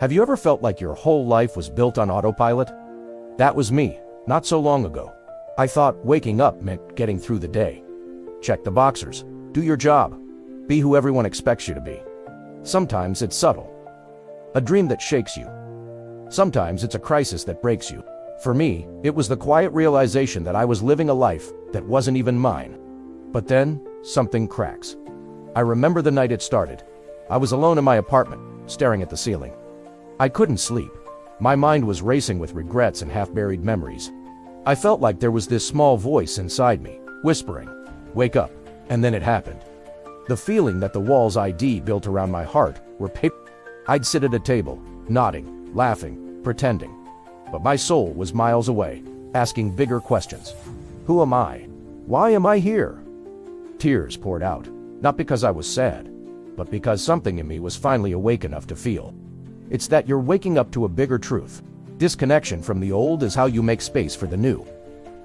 Have you ever felt like your whole life was built on autopilot? That was me, not so long ago. I thought waking up meant getting through the day. Check the boxers, do your job, be who everyone expects you to be. Sometimes it's subtle. A dream that shakes you. Sometimes it's a crisis that breaks you. For me, it was the quiet realization that I was living a life that wasn't even mine. But then, something cracks. I remember the night it started. I was alone in my apartment, staring at the ceiling. I couldn't sleep. My mind was racing with regrets and half-buried memories. I felt like there was this small voice inside me, whispering, "Wake up." And then it happened. The feeling that the walls I'd built around my heart were paper. I'd sit at a table, nodding, laughing, pretending. But my soul was miles away, asking bigger questions. Who am I? Why am I here? Tears poured out, not because I was sad, but because something in me was finally awake enough to feel. It's that you're waking up to a bigger truth. Disconnection from the old is how you make space for the new.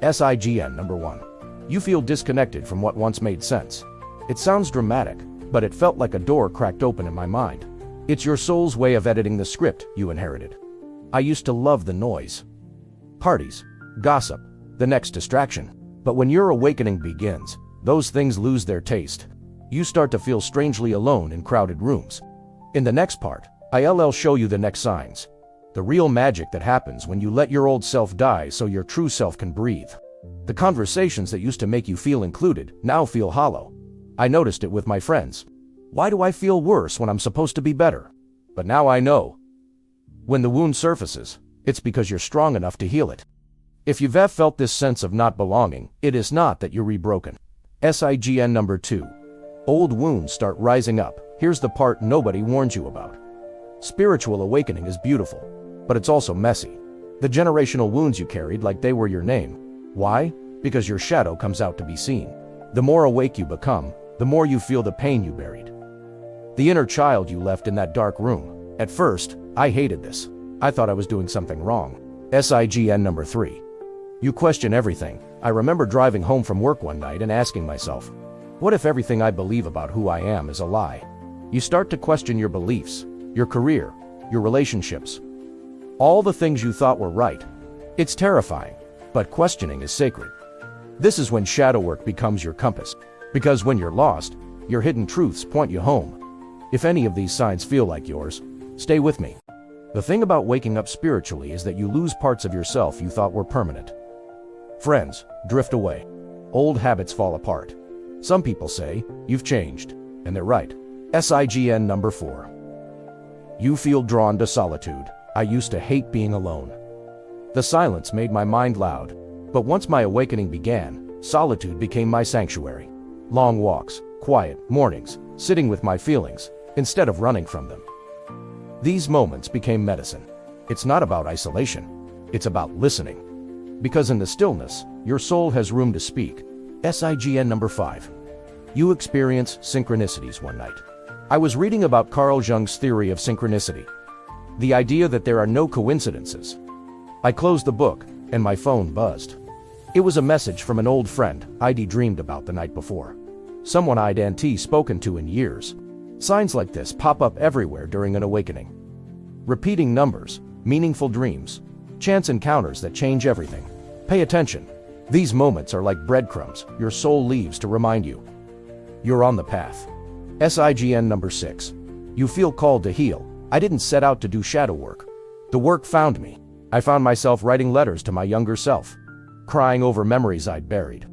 SIGN number 1. You feel disconnected from what once made sense. It sounds dramatic, but it felt like a door cracked open in my mind. It's your soul's way of editing the script you inherited. I used to love the noise. Parties, gossip, the next distraction. But when your awakening begins, those things lose their taste. You start to feel strangely alone in crowded rooms. In the next part, I'll show you the next signs. The real magic that happens when you let your old self die so your true self can breathe. The conversations that used to make you feel included now feel hollow. I noticed it with my friends. Why do I feel worse when I'm supposed to be better? But now I know. When the wound surfaces, it's because you're strong enough to heal it. If you've ever felt this sense of not belonging, it is not that you're rebroken. SIGN number 2. Old wounds start rising up. Here's the part nobody warns you about. Spiritual awakening is beautiful, but it's also messy. The generational wounds you carried like they were your name. Why? Because your shadow comes out to be seen. The more awake you become, the more you feel the pain you buried. The inner child you left in that dark room. At first, I hated this. I thought I was doing something wrong. SIGN number 3. You question everything. I remember driving home from work one night and asking myself, what if everything I believe about who I am is a lie? You start to question your beliefs, your career, your relationships. All the things you thought were right. It's terrifying, but questioning is sacred. This is when shadow work becomes your compass. Because when you're lost, your hidden truths point you home. If any of these signs feel like yours, stay with me. The thing about waking up spiritually is that you lose parts of yourself you thought were permanent. Friends drift away. Old habits fall apart. Some people say, you've changed, and they're right. SIGN number 4. You feel drawn to solitude. I used to hate being alone. The silence made my mind loud, but once my awakening began, solitude became my sanctuary. Long walks, quiet mornings, sitting with my feelings, instead of running from them. These moments became medicine. It's not about isolation. It's about listening. Because in the stillness, your soul has room to speak. SIGN number 5. You experience synchronicities one night. I was reading about Carl Jung's theory of synchronicity. The idea that there are no coincidences. I closed the book, and my phone buzzed. It was a message from an old friend I'd dreamed about the night before. Someone I'd spoken to in years. Signs like this pop up everywhere during an awakening. Repeating numbers, meaningful dreams, chance encounters that change everything. Pay attention. These moments are like breadcrumbs your soul leaves to remind you. You're on the path. SIGN number 6. You feel called to heal. I didn't set out to do shadow work. The work found me. I found myself writing letters to my younger self, crying over memories I'd buried,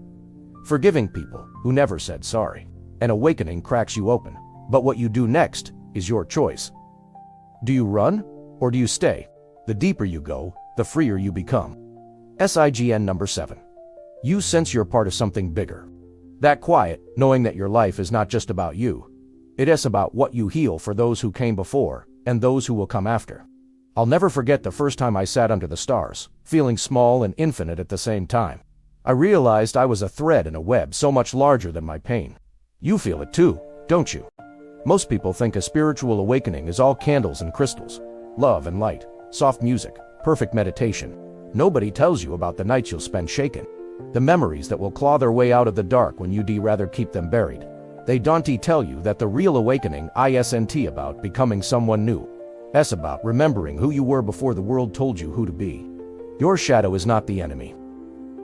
forgiving people who never said sorry. An awakening cracks you open, but what you do next is your choice. Do you run, or do you stay? The deeper you go, the freer you become. SIGN number 7. You sense you're part of something bigger. That quiet, knowing that your life is not just about you. It is about what you heal for those who came before, and those who will come after. I'll never forget the first time I sat under the stars, feeling small and infinite at the same time. I realized I was a thread in a web so much larger than my pain. You feel it too, don't you? Most people think a spiritual awakening is all candles and crystals, love and light, soft music, perfect meditation. Nobody tells you about the nights you'll spend shaken. The memories that will claw their way out of the dark when you'd rather keep them buried. They don't tell you that the real awakening isn't about becoming someone new. S about remembering who you were before the world told you who to be. Your shadow is not the enemy.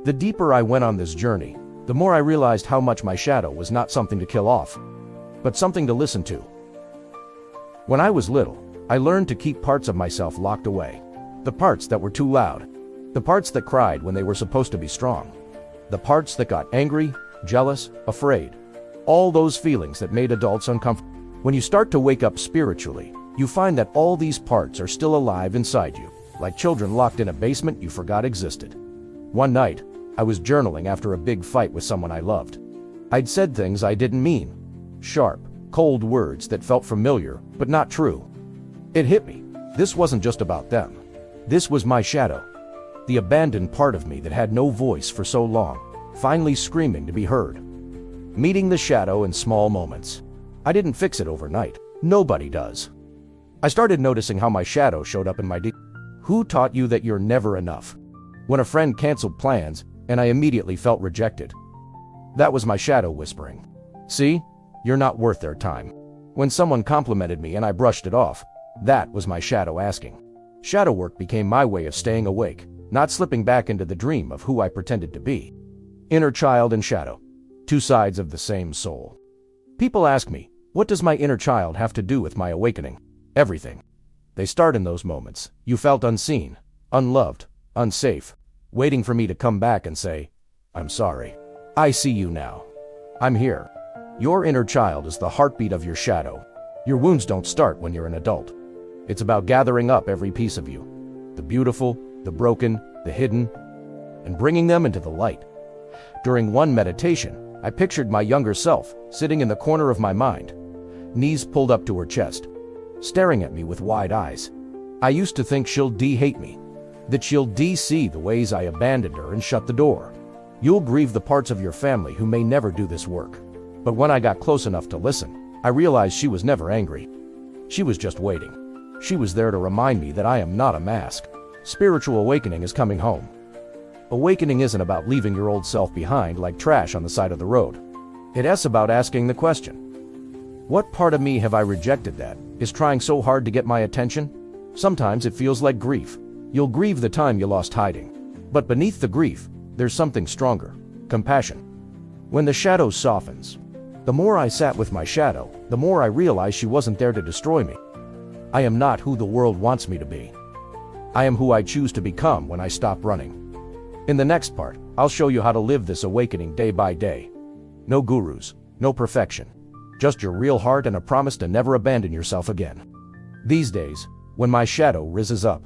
The deeper I went on this journey, the more I realized how much my shadow was not something to kill off, but something to listen to. When I was little, I learned to keep parts of myself locked away. The parts that were too loud. The parts that cried when they were supposed to be strong. The parts that got angry, jealous, afraid. All those feelings that made adults uncomfortable. When you start to wake up spiritually, you find that all these parts are still alive inside you, like children locked in a basement you forgot existed. One night, I was journaling after a big fight with someone I loved. I'd said things I didn't mean. Sharp, cold words that felt familiar, but not true. It hit me. This wasn't just about them. This was my shadow. The abandoned part of me that had no voice for so long, finally screaming to be heard. Meeting the shadow in small moments. I didn't fix it overnight. Nobody does. I started noticing how my shadow showed up in my day. Who taught you that you're never enough? When a friend canceled plans, and I immediately felt rejected. That was my shadow whispering. See? You're not worth their time. When someone complimented me and I brushed it off, that was my shadow asking. Shadow work became my way of staying awake, not slipping back into the dream of who I pretended to be. Inner child and shadow. Two sides of the same soul. People ask me, what does my inner child have to do with my awakening? Everything. They start in those moments. You felt unseen, unloved, unsafe, waiting for me to come back and say, I'm sorry. I see you now. I'm here. Your inner child is the heartbeat of your shadow. Your wounds don't start when you're an adult. It's about gathering up every piece of you. The beautiful, the broken, the hidden, and bringing them into the light. During one meditation, I pictured my younger self sitting in the corner of my mind, knees pulled up to her chest, staring at me with wide eyes. I used to think she'll hate me, that she'll see the ways I abandoned her and shut the door. You'll grieve the parts of your family who may never do this work. But when I got close enough to listen, I realized she was never angry. She was just waiting. She was there to remind me that I am not a mask. Spiritual awakening is coming home. Awakening isn't about leaving your old self behind like trash on the side of the road. It's about asking the question, what part of me have I rejected that is trying so hard to get my attention? Sometimes it feels like grief. You'll grieve the time you lost hiding. But beneath the grief, there's something stronger, compassion. When the shadow softens, the more I sat with my shadow, the more I realized she wasn't there to destroy me. I am not who the world wants me to be. I am who I choose to become when I stop running. In the next part, I'll show you how to live this awakening day by day. No gurus, no perfection. Just your real heart and a promise to never abandon yourself again. These days, when my shadow rises up,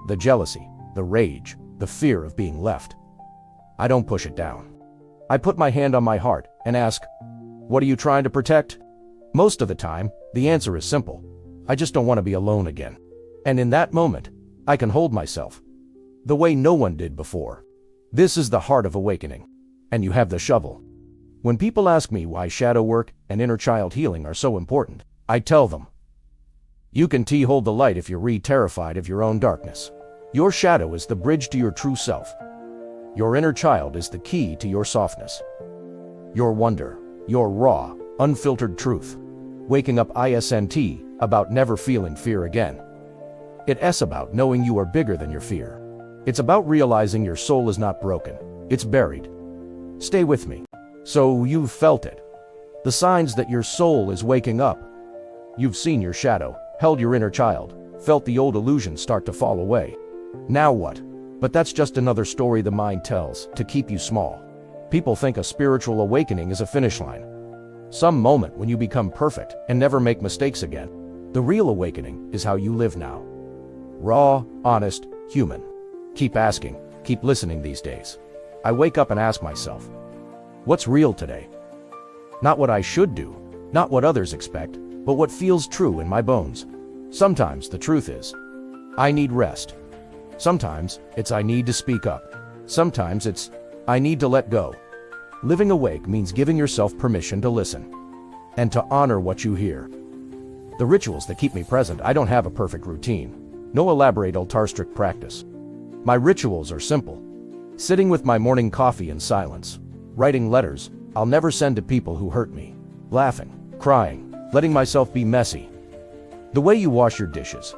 the jealousy, the rage, the fear of being left, I don't push it down. I put my hand on my heart and ask, what are you trying to protect? Most of the time, the answer is simple. I just don't want to be alone again. And in that moment, I can hold myself the way no one did before. This is the heart of awakening. And you have the shovel. When people ask me why shadow work and inner child healing are so important, I tell them, you can hold the light if you're terrified of your own darkness. Your shadow is the bridge to your true self. Your inner child is the key to your softness. Your wonder, your raw, unfiltered truth. Waking up isn't about never feeling fear again. It's about knowing you are bigger than your fear. It's about realizing your soul is not broken, it's buried. Stay with me. So you've felt it. The signs that your soul is waking up. You've seen your shadow, held your inner child, felt the old illusions start to fall away. Now what? But that's just another story the mind tells to keep you small. People think a spiritual awakening is a finish line. Some moment when you become perfect and never make mistakes again. The real awakening is how you live now. Raw, honest, human. Keep asking, keep listening these days. I wake up and ask myself, what's real today? Not what I should do, not what others expect, but what feels true in my bones. Sometimes the truth is, I need rest. Sometimes it's I need to speak up. Sometimes it's I need to let go. Living awake means giving yourself permission to listen and to honor what you hear. The rituals that keep me present, I don't have a perfect routine. No elaborate altarstric practice. My rituals are simple. Sitting with my morning coffee in silence. Writing letters I'll never send to people who hurt me. Laughing, crying, letting myself be messy. The way you wash your dishes,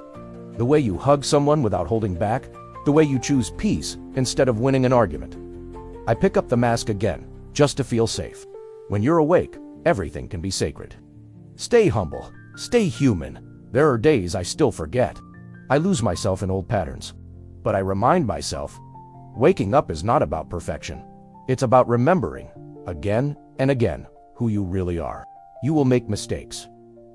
The way you hug someone without holding back. The way you choose peace instead of winning an argument. I pick up the mask again, just to feel safe. When you're awake, everything can be sacred. Stay humble. Stay human. There are days I still forget. I lose myself in old patterns. But I remind myself, waking up is not about perfection. It's about remembering, again and again, who you really are. You will make mistakes.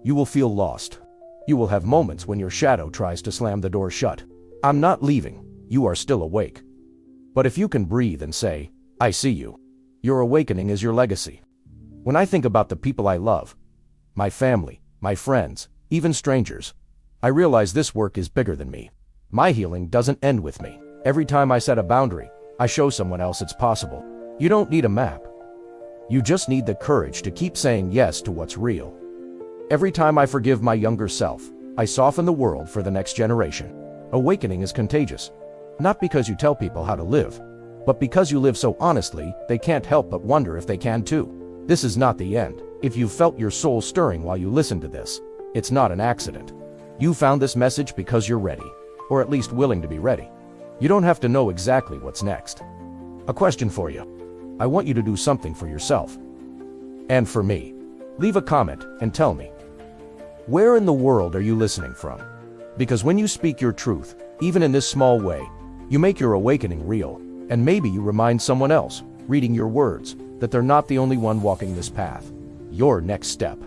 You will feel lost. You will have moments when your shadow tries to slam the door shut. I'm not leaving. You are still awake. But if you can breathe and say, I see you, your awakening is your legacy. When I think about the people I love, my family, my friends, even strangers, I realize this work is bigger than me. My healing doesn't end with me. Every time I set a boundary, I show someone else it's possible. You don't need a map. You just need the courage to keep saying yes to what's real. Every time I forgive my younger self, I soften the world for the next generation. Awakening is contagious. Not because you tell people how to live, but because you live so honestly, they can't help but wonder if they can too. This is not the end. If you felt your soul stirring while you listened to this, it's not an accident. You found this message because you're ready, or at least willing to be ready. You don't have to know exactly what's next. A question for you. I want you to do something for yourself. And for me. Leave a comment and tell me. Where in the world are you listening from? Because when you speak your truth, even in this small way, you make your awakening real, and maybe you remind someone else, reading your words, that they're not the only one walking this path. Your next step.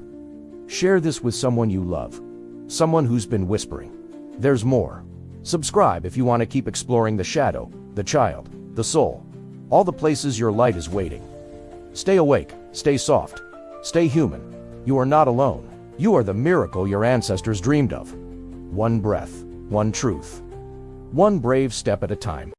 Share this with someone you love, someone who's been whispering. There's more. Subscribe if you want to keep exploring the shadow, the child, the soul, all the places your light is waiting. Stay awake, stay soft, stay human. You are not alone. You are the miracle your ancestors dreamed of. One breath, one truth, one brave step at a time.